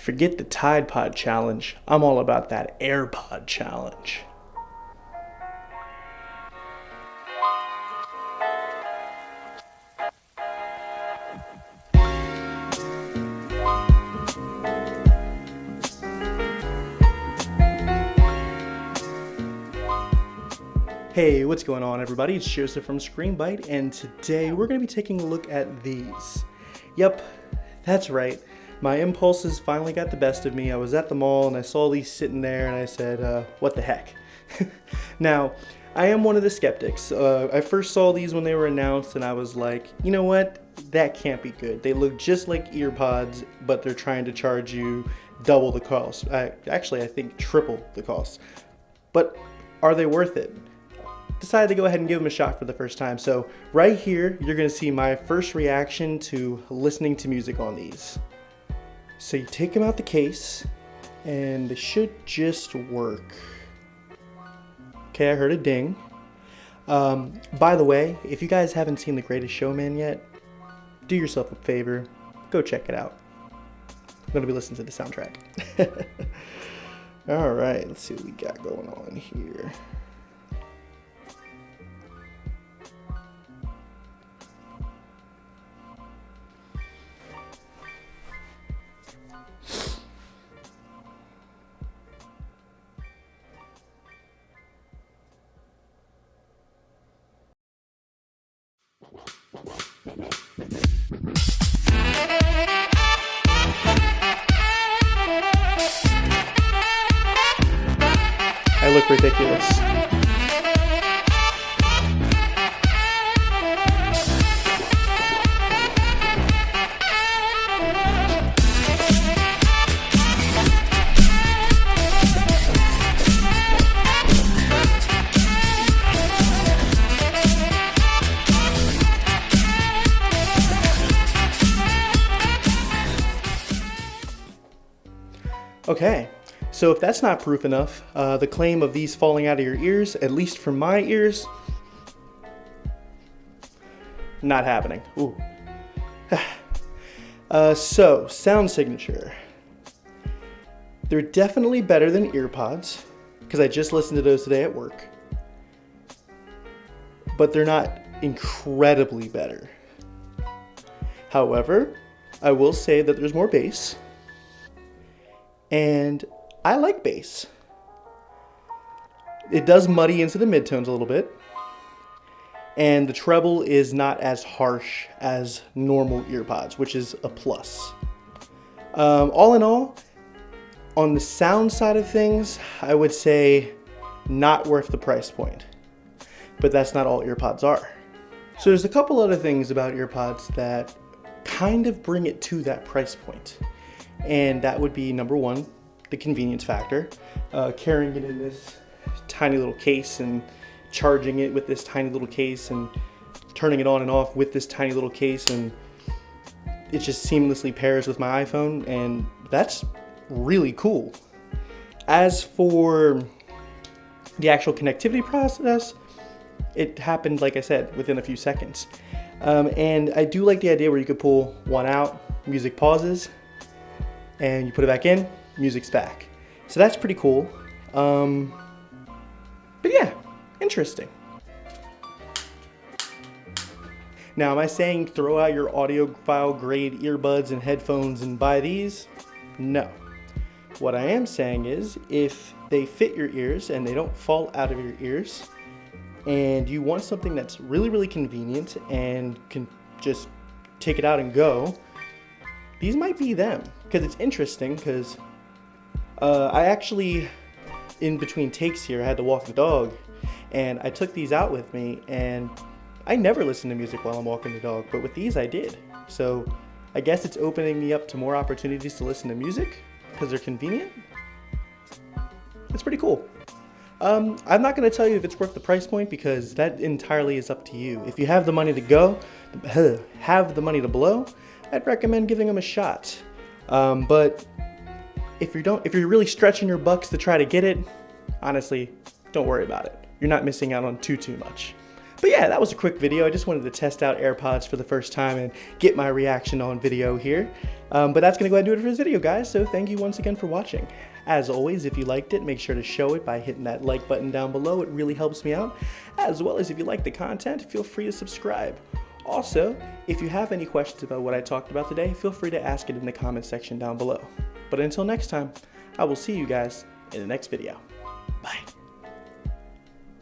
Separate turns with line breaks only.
Forget the Tide Pod challenge. I'm all about that AirPod challenge. Hey, what's going on everybody? It's Joseph from Screenbite, and today we're going to be taking a look at these. Yep, that's right. My impulses finally got the best of me. I was at the mall and I saw these sitting there and I said, what the heck? Now, I am one of the skeptics. I first saw these when they were announced and I was like, you know what? That can't be good. They look just like AirPods, but they're trying to charge you double the cost. Actually, I think triple the cost. But are they worth it? Decided to go ahead and give them a shot for the first time. So right here, you're gonna see my first reaction to listening to music on these. So you take them out the case and they should just work. Okay, I heard a ding. By the way, if you guys haven't seen The Greatest Showman yet, do yourself a favor, go check it out. I'm gonna be listening to the soundtrack. All right, let's see what we got going on here. I look ridiculous. Okay. So if that's not proof enough, the claim of these falling out of your ears, at least for my ears, not happening. Ooh. So, sound signature. They're definitely better than AirPods, because I just listened to those today at work. But they're not incredibly better. However, I will say that there's more bass. And I like bass. It does muddy into the midtones a little bit. And the treble is not as harsh as normal AirPods, which is a plus. All in all, on the sound side of things, I would say not worth the price point. But that's not all AirPods are. So there's a couple other things about AirPods that kind of bring it to that price point. And that would be number one, the convenience factor. Carrying it in this tiny little case and charging it with this tiny little case and turning it on and off with this tiny little case, and it just seamlessly pairs with my iPhone, and that's really cool. As for the actual connectivity process, it happened, like I said, within a few seconds. And I do like the idea where you could pull one out, music pauses, and you put it back in, music's back. So that's pretty cool. But yeah, interesting. Now, am I saying throw out your audiophile grade earbuds and headphones and buy these? No. What I am saying is if they fit your ears and they don't fall out of your ears, and you want something that's really, really convenient and can just take it out and go, these might be them. Because it's interesting, because I actually, in between takes here, I had to walk the dog, and I took these out with me, and I never listen to music while I'm walking the dog, but with these I did. So I guess it's opening me up to more opportunities to listen to music, because they're convenient. It's pretty cool. I'm not going to tell you if it's worth the price point, because that entirely is up to you. If you have the money to have the money to blow, I'd recommend giving them a shot. But if you're really stretching your bucks to try to get it, honestly, don't worry about it. You're not missing out on too much. But yeah, that was a quick video. I just wanted to test out AirPods for the first time and get my reaction on video here. But that's going to go ahead and do it for this video, guys. So thank you once again for watching. As always, if you liked it, make sure to show it by hitting that like button down below. It really helps me out. As well as if you like the content, feel free to subscribe. Also, if you have any questions about what I talked about today, feel free to ask it in the comment section down below. But until next time, I will see you guys in the next video. Bye.